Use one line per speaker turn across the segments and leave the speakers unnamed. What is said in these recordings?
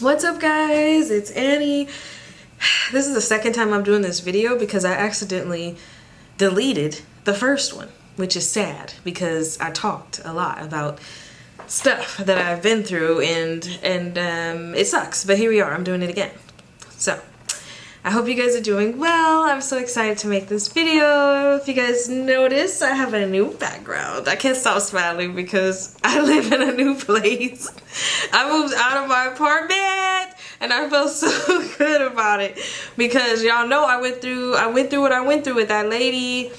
What's up, guys? It's Annie. This is the second time I'm doing this video because I accidentally deleted the first one, which is sad because I talked a lot about stuff that I've been through and it sucks, but here we are. I'm doing it again. So I hope you guys are doing well. I'm so excited to make this video. If you guys notice, I have a new background. I can't stop smiling because I live in a new place. I moved out of my apartment and I felt so good about it because y'all know I went through what I went through with that lady,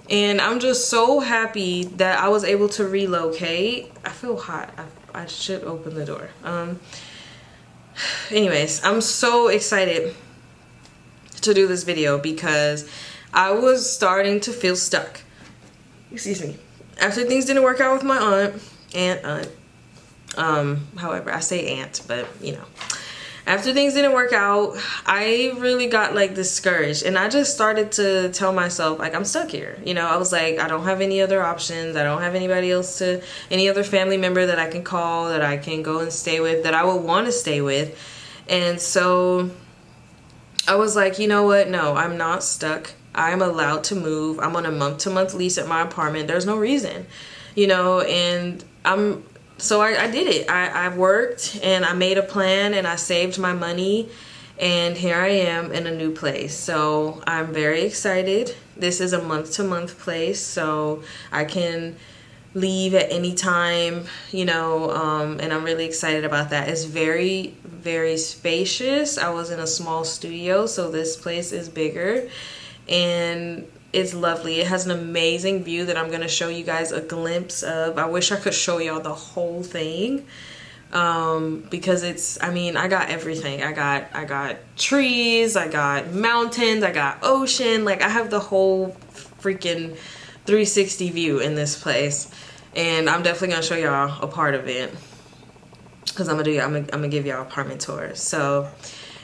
and I'm just so happy that I was able to relocate. I feel hot. I should open the door. Anyways, I'm so excited to do this video because I was starting to feel stuck. Excuse me. After things didn't work out with my aunt, however, I say aunt, but you know. After things didn't work out, I really got like discouraged, and I just started to tell myself like I'm stuck here. You know, I was like, I don't have any other options. I don't have anybody else any other family member that I can call, that I can go and stay with, that I would want to stay with. And so I was like, you know what? No, I'm not stuck. I'm allowed to move. I'm on a month-to-month lease at my apartment. There's no reason, you know, and so I did it. I worked and I made a plan and I saved my money, and here I am in a new place. So I'm very excited. This is a month-to-month place, so I can leave at any time, you know, and I'm really excited about that. It's very, very spacious. I was in a small studio, so this place is bigger and it's lovely. It has an amazing view that I'm going to show you guys a glimpse of. I wish I could show y'all the whole thing because it's, I mean, I got everything. I got trees, I got mountains, I got ocean. Like, I have the whole freaking 360 view in this place, and I'm definitely gonna show y'all a part of it because I'm gonna give y'all apartment tours. So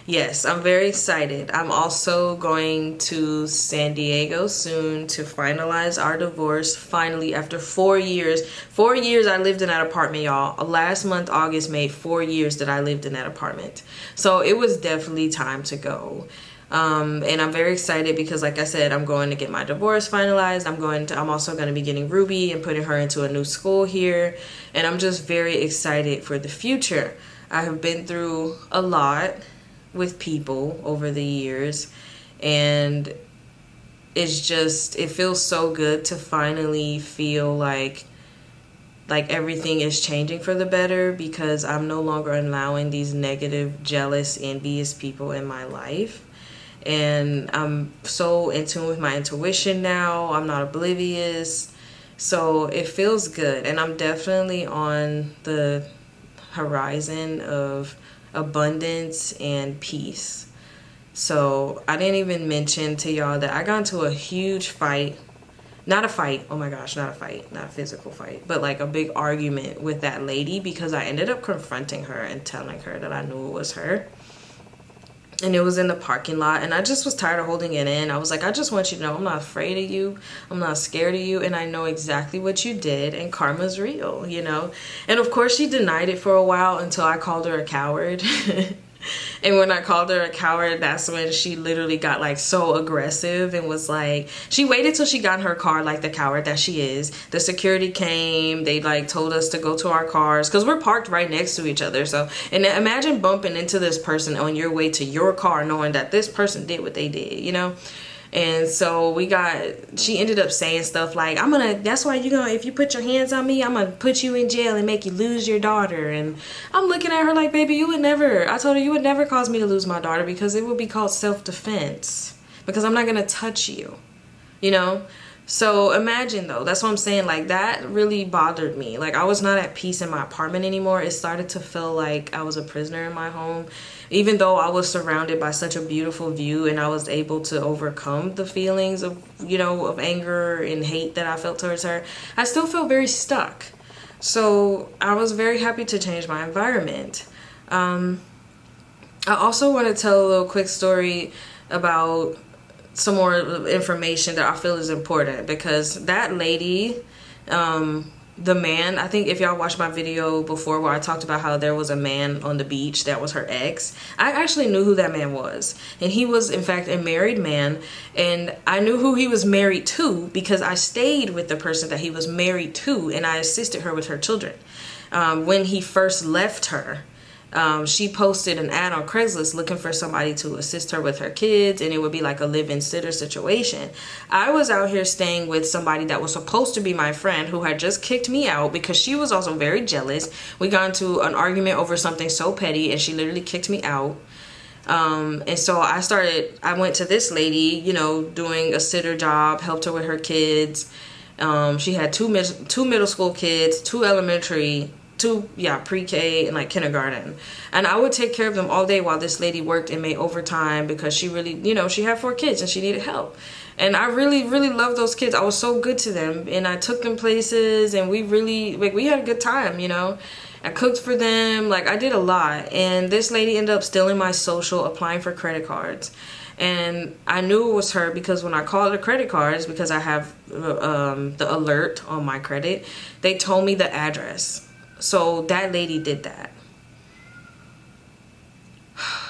yes, I'm very excited. I'm also going to San Diego soon to finalize our divorce. Finally, after 4 years. 4 years I lived in that apartment, y'all. Last month, August, made 4 years that I lived in that apartment. So it was definitely time to go. And I'm very excited because, like I said, I'm going to get my divorce finalized. I'm also going to be getting Ruby and putting her into a new school here. And I'm just very excited for the future. I have been through a lot with people over the years, and it feels so good to finally feel like everything is changing for the better, because I'm no longer allowing these negative, jealous, envious people in my life. And I'm so in tune with my intuition now. I'm not oblivious. So it feels good. And I'm definitely on the horizon of abundance and peace. So I didn't even mention to y'all that I got into a huge fight. Not a fight. Oh my gosh, not a fight. Not a physical fight. But like a big argument with that lady because I ended up confronting her and telling her that I knew it was her. And it was in the parking lot, and I just was tired of holding it in. I was like, I just want you to know I'm not afraid of you. I'm not scared of you, and I know exactly what you did, and karma's real, you know? And of course, she denied it for a while until I called her a coward. And when I called her a coward, that's when she literally got like so aggressive and was like, she waited till she got in her car like the coward that she is. The security came, they like told us to go to our cars because we're parked right next to each other. So, and imagine bumping into this person on your way to your car knowing that this person did what they did, you know? And so she ended up saying stuff like, that's why if you put your hands on me, I'm gonna put you in jail and make you lose your daughter. And I'm looking at her like, baby, I told her you would never cause me to lose my daughter because it would be called self-defense, because I'm not gonna touch you, you know? So imagine though, that's what I'm saying, like that really bothered me. Like I was not at peace in my apartment anymore. It started to feel like I was a prisoner in my home, even though I was surrounded by such a beautiful view and I was able to overcome the feelings of, you know, of anger and hate that I felt towards her. I still feel very stuck. So I was very happy to change my environment. I also want to tell a little quick story about some more information that I feel is important, because that lady the man, I think if y'all watched my video before where I talked about how there was a man on the beach that was her ex, I actually knew who that man was. And he was, in fact, a married man. And I knew who he was married to because I stayed with the person that he was married to, and I assisted her with her children. When he first left her, she posted an ad on Craigslist looking for somebody to assist her with her kids, and it would be like a live-in sitter situation. I was out here staying with somebody that was supposed to be my friend who had just kicked me out because she was also very jealous. We got into an argument over something so petty, and she literally kicked me out. And so I went to this lady, you know, doing a sitter job, helped her with her kids. She had two middle school kids, two elementary, pre-K and like kindergarten, and I would take care of them all day while this lady worked and made overtime because she really, you know, she had 4 kids and she needed help. And I really loved those kids. I was so good to them, and I took them places, and we had a good time, you know. I cooked for them, like I did a lot. And this lady ended up stealing my social, applying for credit cards. And I knew it was her because when I called the credit cards, because I have the alert on my credit, they told me the address. So that lady did that.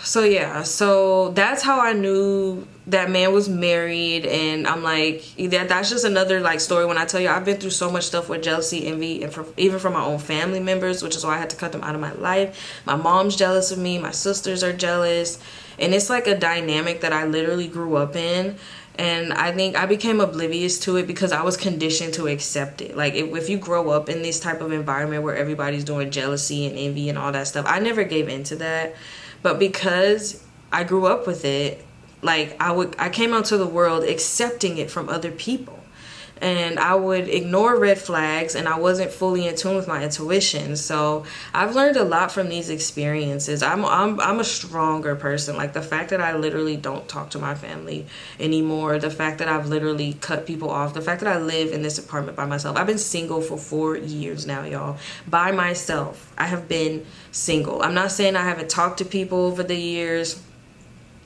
So yeah, so that's how I knew that man was married. And I'm like, that's just another like story when I tell you I've been through so much stuff with jealousy, envy, and even from my own family members, which is why I had to cut them out of my life. My mom's jealous of me, my sisters are jealous, and it's like a dynamic that I literally grew up in. And I think I became oblivious to it because I was conditioned to accept it. Like if you grow up in this type of environment where everybody's doing jealousy and envy and all that stuff, I never gave into that. But because I grew up with it, like I came out to the world accepting it from other people. And I would ignore red flags, and I wasn't fully in tune with my intuition. So I've learned a lot from these experiences. I'm a stronger person. Like the fact that I literally don't talk to my family anymore, the fact that I've literally cut people off, the fact that I live in this apartment by myself. I've been single for 4 years now, y'all. By myself. I have been single. I'm not saying I haven't talked to people over the years.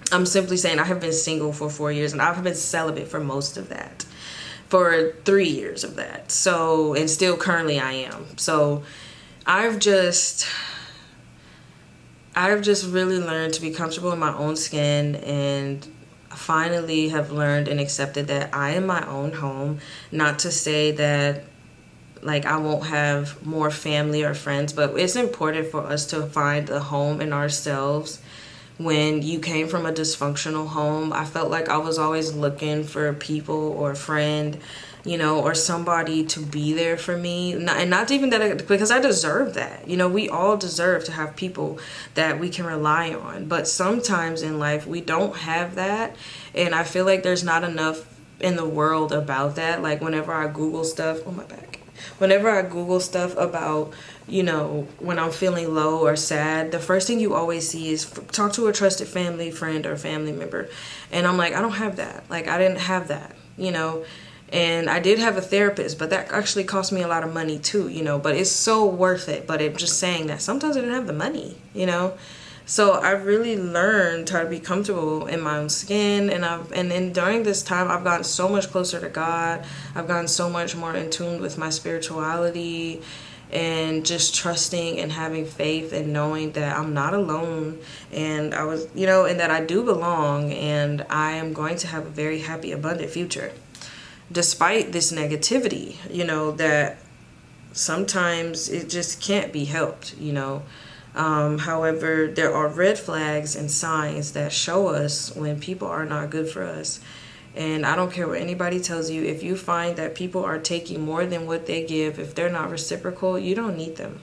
I'm simply saying I have been single for 4 years, and I've been celibate for most of that. For 3 years of that. So, and still currently I am. So I've just really learned to be comfortable in my own skin, and finally have learned and accepted that I am my own home. Not to say that like I won't have more family or friends, but it's important for us to find a home in ourselves. When you came from a dysfunctional home, I felt like I was always looking for people or a friend, you know, or somebody to be there for me. Not even that, because I deserve that. You know, we all deserve to have people that we can rely on. But sometimes in life, we don't have that. And I feel like there's not enough in the world about that. Like whenever I Google stuff, whenever I Google stuff about, you know, when I'm feeling low or sad, the first thing you always see is talk to a trusted family friend or family member. And I'm like, I don't have that. Like, I didn't have that, you know. And I did have a therapist, but that actually cost me a lot of money too, you know. But it's so worth it. But I'm just saying that sometimes I didn't have the money, you know. So I really learned how to be comfortable in my own skin, and then during this time I've gotten so much closer to God. I've gotten so much more in tune with my spirituality, and just trusting and having faith and knowing that I'm not alone, and and that I do belong, and I am going to have a very happy, abundant future despite this negativity, you know, that sometimes it just can't be helped, you know. However, there are red flags and signs that show us when people are not good for us. And I don't care what anybody tells you. If you find that people are taking more than what they give, if they're not reciprocal, you don't need them.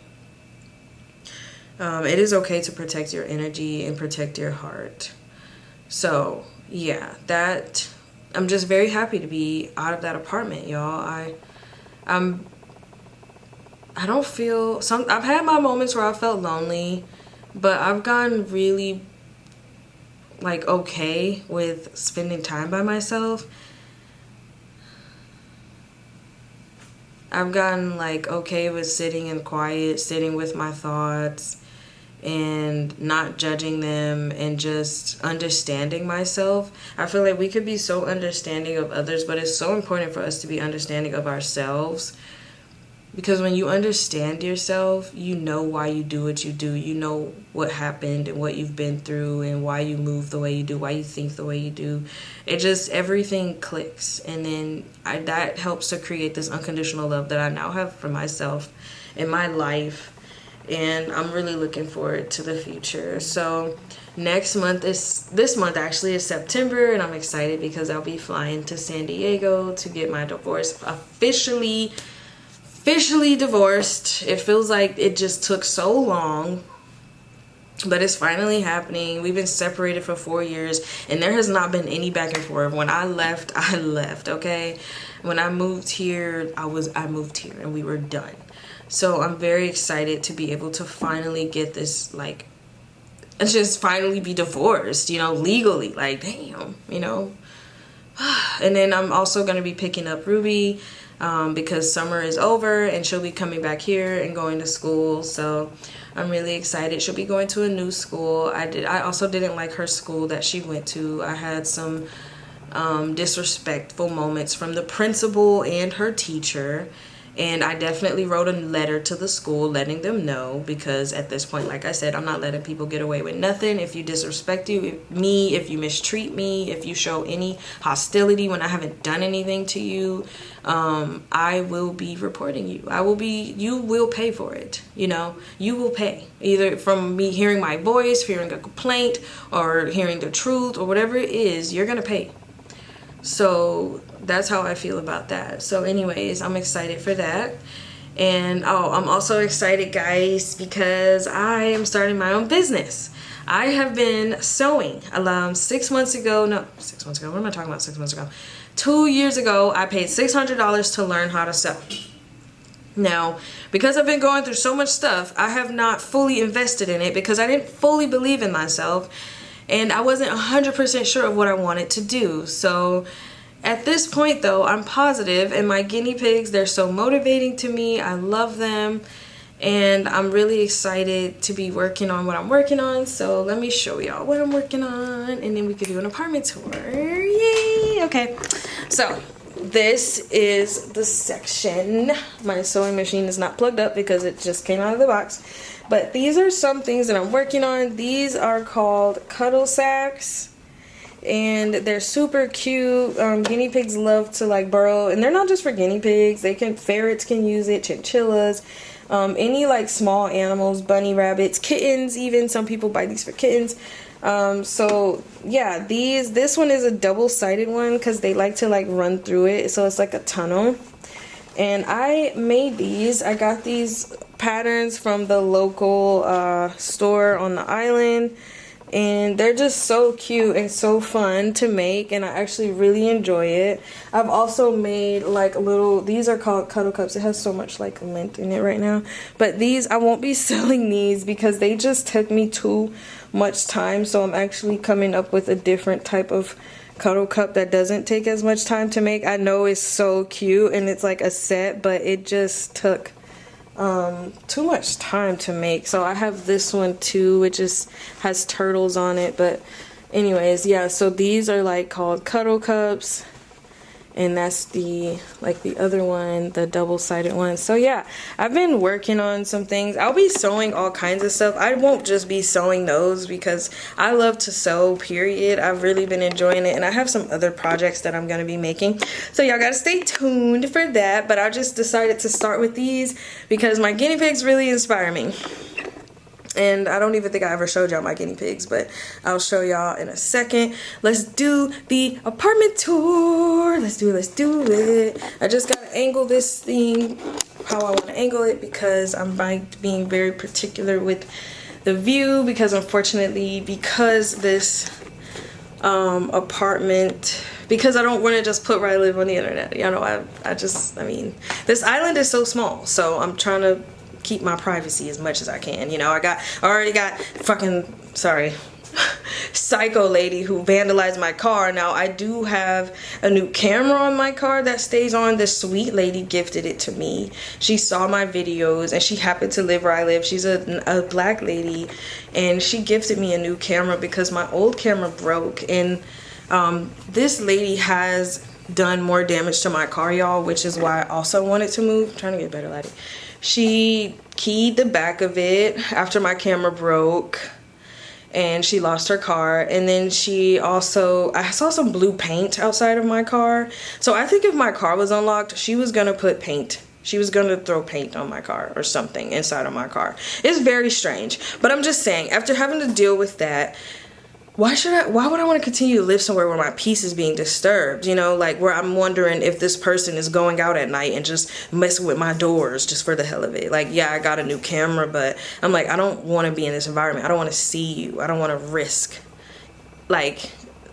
It is okay to protect your energy and protect your heart. So, yeah, I'm just very happy to be out of that apartment, y'all. I don't feel I've had my moments where I felt lonely, but I've gotten really like okay with spending time by myself. I've gotten like okay with sitting in quiet, sitting with my thoughts and not judging them and just understanding myself. I feel like we could be so understanding of others, but it's so important for us to be understanding of ourselves. Because when you understand yourself, you know why you do what you do. You know what happened and what you've been through and why you move the way you do, why you think the way you do. It just, everything clicks. And then that helps to create this unconditional love that I now have for myself in my life. And I'm really looking forward to the future. So this month actually is September, and I'm excited because I'll be flying to San Diego to get my divorce officially divorced. It feels like it just took so long, but it's finally happening. We've been separated for 4 years, and there has not been any back and forth. When I left, okay? When I moved here, I moved here and we were done. So I'm very excited to be able to finally get this, like, and just finally be divorced, you know, legally. Like, damn, you know. And then I'm also going to be picking up Ruby because summer is over and she'll be coming back here and going to school. So I'm really excited. She'll be going to a new school. I also didn't like her school that she went to. I had some disrespectful moments from the principal and her teacher. And I definitely wrote a letter to the school letting them know, because at this point, like I said, I'm not letting people get away with nothing. If you disrespect me, if you mistreat me, if you show any hostility when I haven't done anything to you, I will be reporting you. You will pay for it. You know, you will pay either from me hearing my voice, hearing a complaint, or hearing the truth, or whatever it is, you're going to pay. So that's how I feel about that. So anyways, I'm excited for that. And I'm also excited, guys, because I am starting my own business. I have been sewing 6 months ago. What am I talking about? 6 months ago. 2 years ago, I paid $600 to learn how to sew. Now, because I've been going through so much stuff, I have not fully invested in it because I didn't fully believe in myself. And I wasn't 100% sure of what I wanted to do. So at this point, though, I'm positive, and my guinea pigs, they're so motivating to me. I love them, and I'm really excited to be working on what I'm working on. So let me show y'all what I'm working on, and then we could do an apartment tour. Yay! Okay, so this is the section. My sewing machine is not plugged up because it just came out of the box. But these are some things that I'm working on. These are called cuddle sacks, and they're super cute. Guinea pigs love to like burrow, and they're not just for guinea pigs. Ferrets can use it, chinchillas, any like small animals, bunny rabbits, kittens even. Some people buy these for kittens. So yeah, this one is a double-sided one because they like to like run through it, so it's like a tunnel. And I made these. I got these patterns from the local store on the island, and they're just so cute and so fun to make, and I actually really enjoy it. I've also made like these are called cuddle cups. It has so much like lint in it right now, but I won't be selling these because they just took me too much time. So I'm actually coming up with a different type of cuddle cup that doesn't take as much time to make. I know it's so cute and it's like a set, but it just took too much time to make. So I have this one too, which has turtles on it. But anyways, yeah, so these are like called cuddle cups, and that's the other one, the double-sided one. So yeah, I've been working on some things. I'll be sewing all kinds of stuff. I won't just be sewing those because I love to sew, period. I've really been enjoying it, and I have some other projects that I'm going to be making. So y'all got to stay tuned for that. But I just decided to start with these because my guinea pigs really inspire me. And I don't even think I ever showed y'all my guinea pigs, but I'll show y'all in a second. Let's do the apartment tour. Let's do it. I just gotta angle this thing how I want to angle it because I'm being very particular with the view, because unfortunately, because this apartment, because I don't want to just put where I live on the internet. You know, I mean, this island is so small, so I'm trying to keep my privacy as much as I can. You know, I already got psycho lady who vandalized my car. Now I do have a new camera on my car that stays on. This sweet lady gifted it to me. She saw my videos and she happened to live where I live. She's a black lady, and she gifted me a new camera because my old camera broke. And this lady has done more damage to my car, y'all, which is why I also wanted to move. I'm trying to get better lighting. She keyed the back of it after my camera broke, and she lost her car. And then she also, I saw some blue paint outside of my car, so I think if my car was unlocked, she was gonna put paint. She was gonna throw paint on my car or something inside of my car. It's very strange, but I'm just saying, after having to deal with that, why would I want to continue to live somewhere where my peace is being disturbed? You know, like where I'm wondering if this person is going out at night and just messing with my doors just for the hell of it. Like, yeah, I got a new camera, but I'm like, I don't want to be in this environment. I don't want to see you. I don't want to risk, like,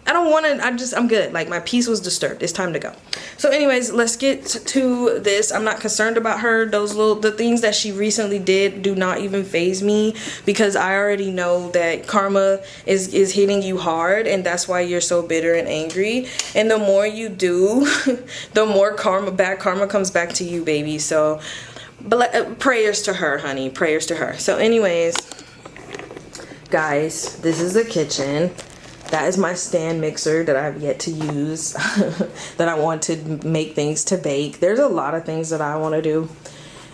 I don't want to, I'm good. Like, my peace was disturbed. It's time to go. So anyways, let's get to this. I'm not concerned about her. The things that she recently did do not even faze me, because I already know that karma is hitting you hard, and that's why you're so bitter and angry. And the more you do, the more bad karma comes back to you, baby. So, prayers to her, honey. Prayers to her. So anyways, guys, this is the kitchen. That is my stand mixer that I've yet to use, that I want to make things to bake. There's a lot of things that I want to do,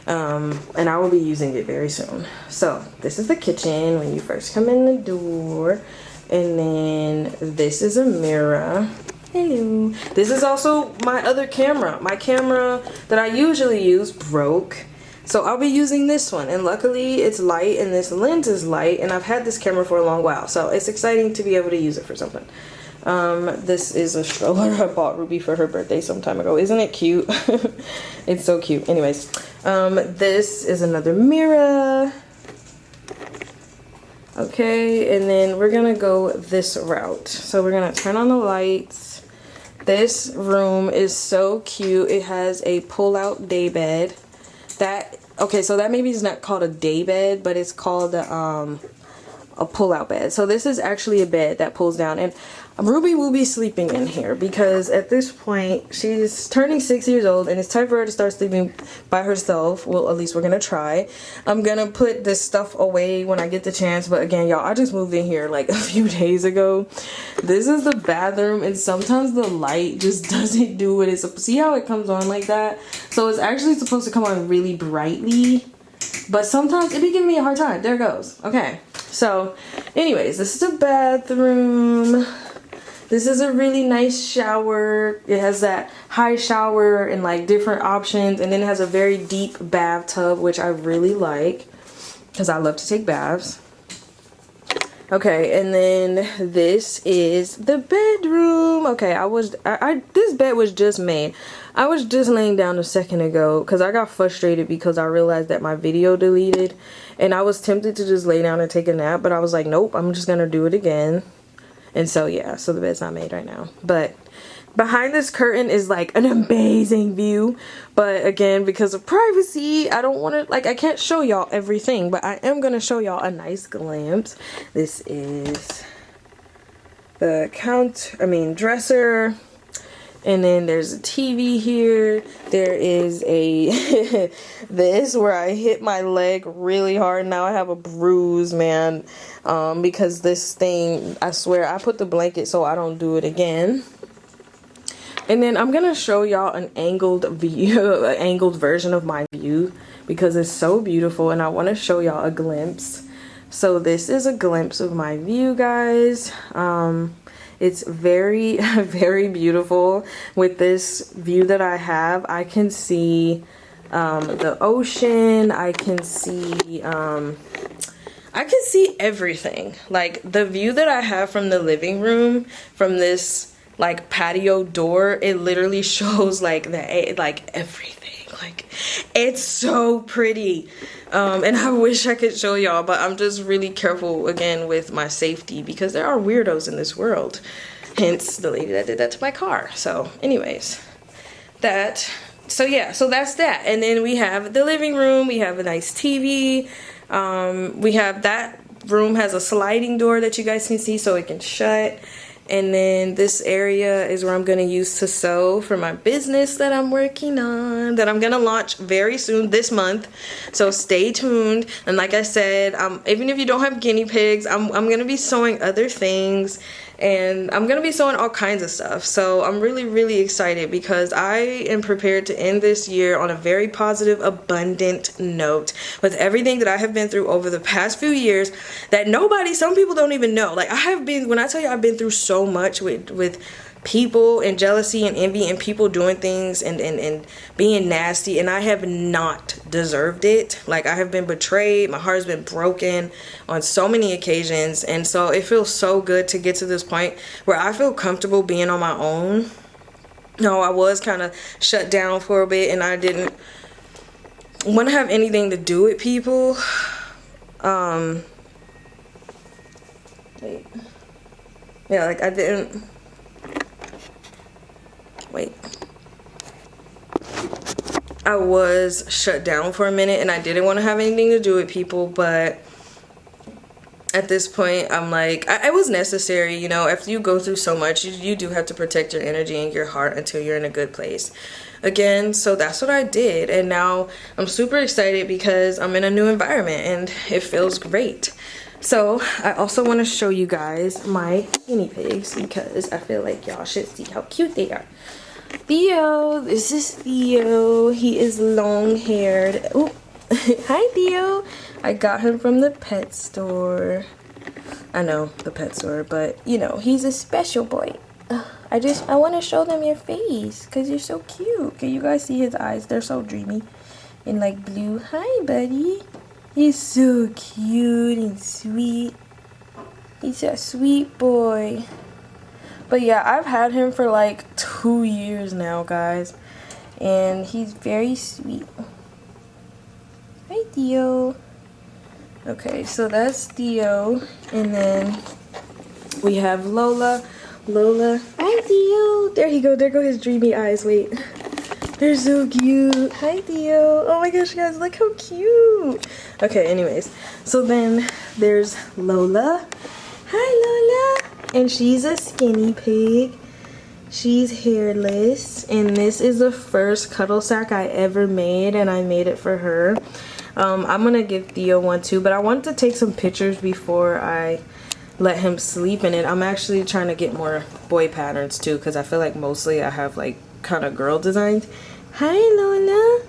and I will be using it very soon. So this is the kitchen when you first come in the door, and then this is a mirror. Hello. This is also my other camera. My camera that I usually use broke. So I'll be using this one, and luckily it's light and this lens is light, and I've had this camera for a long while, so it's exciting to be able to use it for something. This is a stroller I bought Ruby for her birthday some time ago. Isn't it cute? It's so cute. Anyways, this is another mirror. Okay, and then we're gonna go this route. So we're gonna turn on the lights. This room is so cute. It has a pull-out day bed. Okay, so that maybe is not called a day bed, but it's called a pull-out bed. So this is actually a bed that pulls down, and Ruby will be sleeping in here because at this point she's turning 6 years old, and it's time for her to start sleeping by herself. Well, at least we're gonna try. I'm gonna put this stuff away when I get the chance, but again, y'all, I just moved in here like a few days ago. This is the bathroom, and sometimes the light just doesn't do what it's supposed to. See how it comes on like that? So it's actually supposed to come on really brightly, but sometimes it be giving me a hard time. There it goes. Okay, so anyways, this is a bathroom. This is a really nice shower. It has that high shower and like different options, and then it has a very deep bathtub, which I really like because I love to take baths. Okay, and then this is the bedroom. Okay, this bed was just made. I was just laying down a second ago because I got frustrated because I realized that my video deleted, and I was tempted to just lay down and take a nap, but I was like, nope, I'm just gonna do it again. And so yeah, so the bed's not made right now, but behind this curtain is like an amazing view. But again, because of privacy, I don't want to, like, I can't show y'all everything, but I am going to show y'all a nice glimpse. This is the dresser. And then there's a TV here. There is a this where I hit my leg really hard. Now I have a bruise, man, because this thing, I swear, I put the blanket so I don't do it again. And then I'm gonna show y'all an angled view, an angled version of my view, because it's so beautiful, and I want to show y'all a glimpse. So this is a glimpse of my view, guys. It's very, very beautiful. With this view that I have, I can see the ocean. I can see everything. Like the view that I have from the living room, from this like patio door, it literally shows like everything. Like, it's so pretty. And I wish I could show y'all, but I'm just really careful again with my safety because there are weirdos in this world. Hence the lady that did that to my car. So anyways, so that's that. And then we have the living room. We have a nice TV. We have that room has a sliding door that you guys can see so it can shut. And then this area is where I'm going to use to sew for my business that I'm working on, that I'm going to launch very soon this month. So stay tuned. And like I said, even if you don't have guinea pigs, I'm going to be sewing other things. And I'm going to be sewing all kinds of stuff. So I'm really, really excited because I am prepared to end this year on a very positive, abundant note with everything that I have been through over the past few years that some people don't even know. Like when I tell you I've been through so much with people and jealousy and envy and people doing things and being nasty, and I have not deserved it. Like, I have been betrayed, my heart has been broken on so many occasions, and so it feels so good to get to this point where I feel comfortable being on my own. No, I was kind of shut down for a bit and I didn't want to have anything to do with people. Wait. Yeah, like I didn't. Wait. I was shut down for a minute and I didn't want to have anything to do with people, but at this point I'm like, it was necessary, you know. After you go through so much, you do have to protect your energy and your heart until you're in a good place again. So that's what I did, and now I'm super excited because I'm in a new environment and it feels great. So I also want to show you guys my guinea pigs because I feel like y'all should see how cute they are. Theo, this is Theo. He is long-haired. Oh, hi Theo. I got him from the pet store. I know, the pet store, but you know, he's a special boy. I want to show them your face because you're so cute. Can you guys see his eyes? They're so dreamy and like blue. Hi, buddy. He's so cute and sweet. He's a sweet boy. But yeah, I've had him for like 2 years now, guys. And he's very sweet. Hi, Theo. Okay, so that's Theo. And then we have Lola. Lola. Hi, Theo. There he go. There go his dreamy eyes. Wait. They're so cute. Hi, Theo. Oh my gosh, guys, look how cute. Okay, anyways. So then there's Lola. Hi, Lola. And she's a skinny pig. She's hairless. And this is the first cuddle sack I ever made, and I made it for her. I'm gonna give Theo one too, but I wanted to take some pictures before I let him sleep in it. I'm actually trying to get more boy patterns too, because I feel like mostly I have like kind of girl designs. Hi, Lola.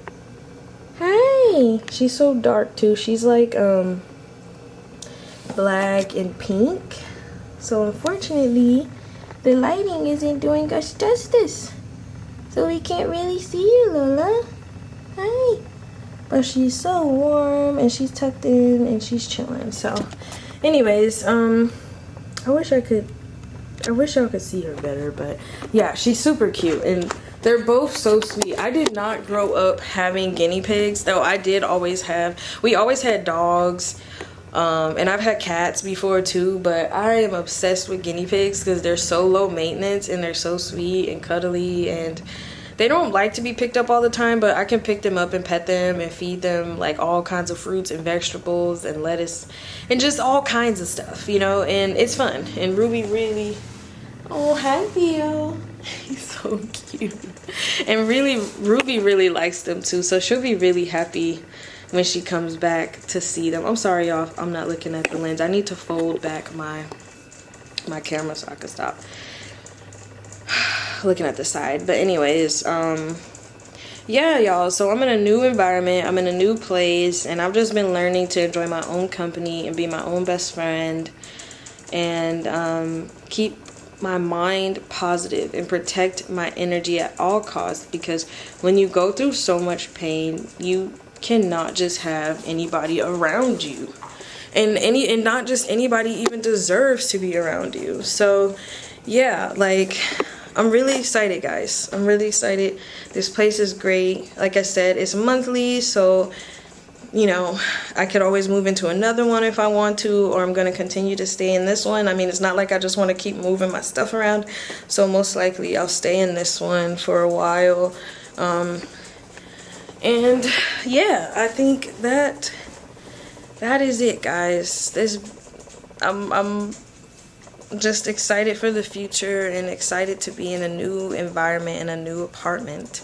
Hi. She's so dark too. She's like black and pink. So unfortunately, the lighting isn't doing us justice. So we can't really see you, Lola. Hi. But she's so warm and she's tucked in and she's chilling. So anyways, I wish y'all could see her better, but yeah, she's super cute and they're both so sweet. I did not grow up having guinea pigs, though we always had dogs, and I've had cats before too, but I am obsessed with guinea pigs because they're so low maintenance and they're so sweet and cuddly, and they don't like to be picked up all the time, but I can pick them up and pet them and feed them like all kinds of fruits and vegetables and lettuce and just all kinds of stuff, you know, and it's fun. And Ruby really, oh, hi Theo. He's so cute. And Ruby really likes them too, so she'll be really happy when she comes back to see them. I'm sorry, y'all, I'm not looking at the lens. I need to fold back my camera so I can stop looking at the side. But anyways, yeah, y'all, so I'm in a new environment, I'm in a new place, and I've just been learning to enjoy my own company and be my own best friend and keep my mind positive and protect my energy at all costs, because when you go through so much pain, you cannot just have anybody around you, and not just anybody even deserves to be around you. So yeah, like, I'm really excited, guys. I'm really excited. This place is great. Like I said, it's monthly, so you know, I could always move into another one if I want to, or I'm going to continue to stay in this one. I mean, it's not like I just want to keep moving my stuff around, so most likely I'll stay in this one for a while. And yeah, I think that is it, guys. I'm just excited for the future and excited to be in a new environment, in a new apartment.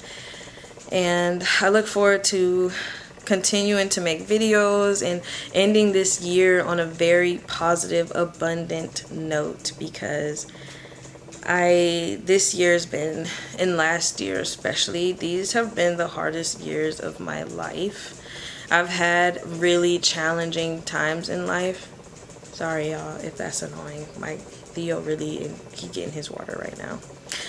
And I look forward to continuing to make videos and ending this year on a very positive, abundant note, because this year's been, and last year especially, these have been the hardest years of my life. I've had really challenging times in life. Sorry y'all if that's annoying. My Theo really, he getting his water right now.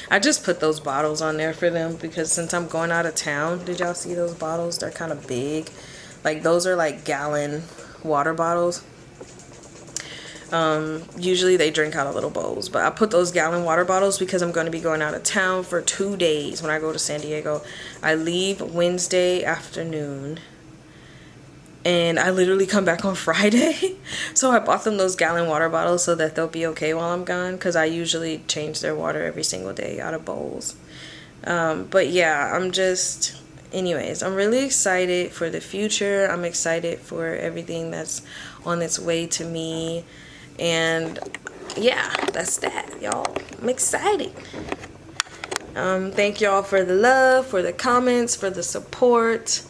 I just put those bottles on there for them because since I'm going out of town, did y'all see those bottles? They're kind of big. Like those are like gallon water bottles. Usually they drink out of little bowls, but I put those gallon water bottles because I'm going to be going out of town for 2 days when I go to San Diego. I leave Wednesday afternoon and I literally come back on Friday. So I bought them those gallon water bottles so that they'll be okay while I'm gone, because I usually change their water every single day out of bowls. But yeah, anyways, I'm really excited for the future. I'm excited for everything that's on its way to me. And yeah, that's that, y'all. I'm excited. Thank y'all for the love, for the comments, for the support.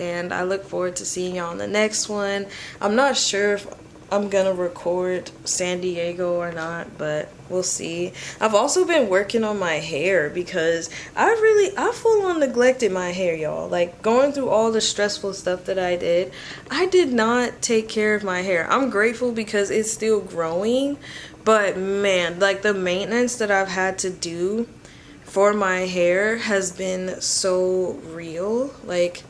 And I look forward to seeing y'all on the next one. I'm not sure if I'm gonna record San Diego or not, but we'll see. I've also been working on my hair because I full on neglected my hair, y'all. Like, going through all the stressful stuff that I did not take care of my hair. I'm grateful because it's still growing, but man, like the maintenance that I've had to do for my hair has been so real. Like,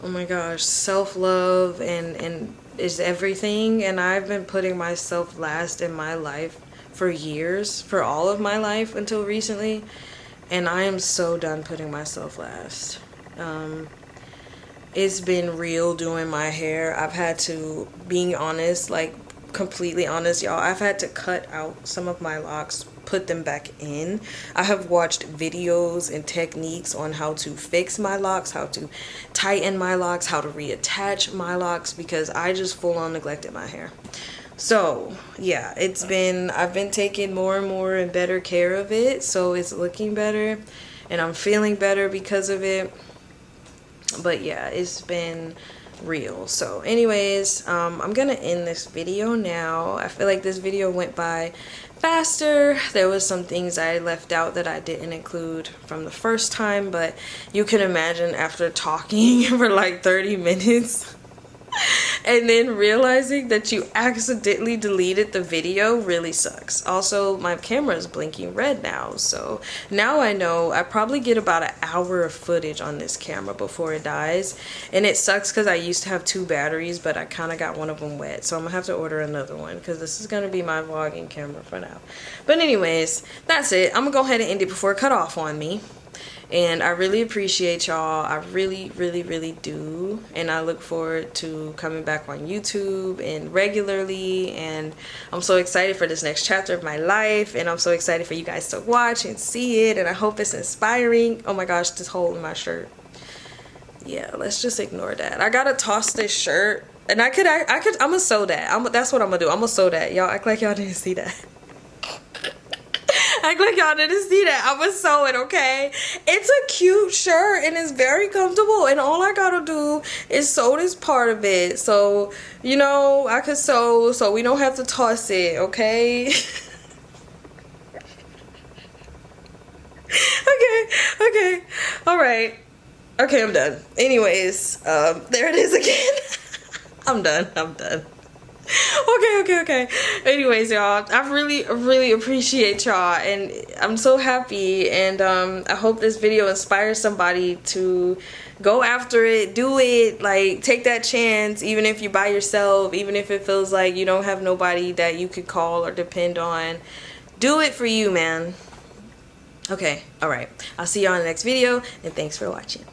oh my gosh, self-love and is everything. And I've been putting myself last in my life for years, for all of my life until recently, and I am so done putting myself last. It's been real doing my hair. I've had to, being honest, like completely honest, y'all, I've had to cut out some of my locks, put them back in. I have watched videos and techniques on how to fix my locks, how to tighten my locks, how to reattach my locks, because I just full on neglected my hair. So yeah, I've been taking more and more and better care of it, so it's looking better and I'm feeling better because of it. But yeah, it's been real. So anyways, I'm gonna end this video now. I feel like this video went by faster. There was some things I left out that I didn't include from the first time, but you can imagine after talking for like 30 minutes and then realizing that you accidentally deleted the video really sucks. Also, my camera is blinking red now, so now I know I probably get about an hour of footage on this camera before it dies. And it sucks because I used to have 2 batteries, but I kind of got one of them wet, so I'm gonna have to order another one because this is gonna be my vlogging camera for now. But anyways, that's it. I'm gonna go ahead and end it before it cut off on me. And I really appreciate y'all. I really, really, really do. And I look forward to coming back on YouTube and regularly. And I'm so excited for this next chapter of my life. And I'm so excited for you guys to watch and see it. And I hope it's inspiring. Oh my gosh, this hole in my shirt. Yeah, let's just ignore that. I gotta toss this shirt. And I'm gonna sew that. That's what I'm gonna do. I'm gonna sew that. Y'all act like y'all didn't see that. Act like y'all didn't see that. I'm gonna sew it, okay? It's a cute shirt and it's very comfortable, and all I gotta do is sew this part of it, so you know I could sew so we don't have to toss it, okay? Okay, all right, okay, I'm done. Anyways, there it is again. I'm done. Okay. Anyways, y'all, I really appreciate y'all, and I'm so happy, and I hope this video inspires somebody to go after it, do it, like take that chance, even if you're by yourself, even if it feels like you don't have nobody that you could call or depend on. Do it for you, man. Okay, all right. I'll see y'all in the next video, and thanks for watching.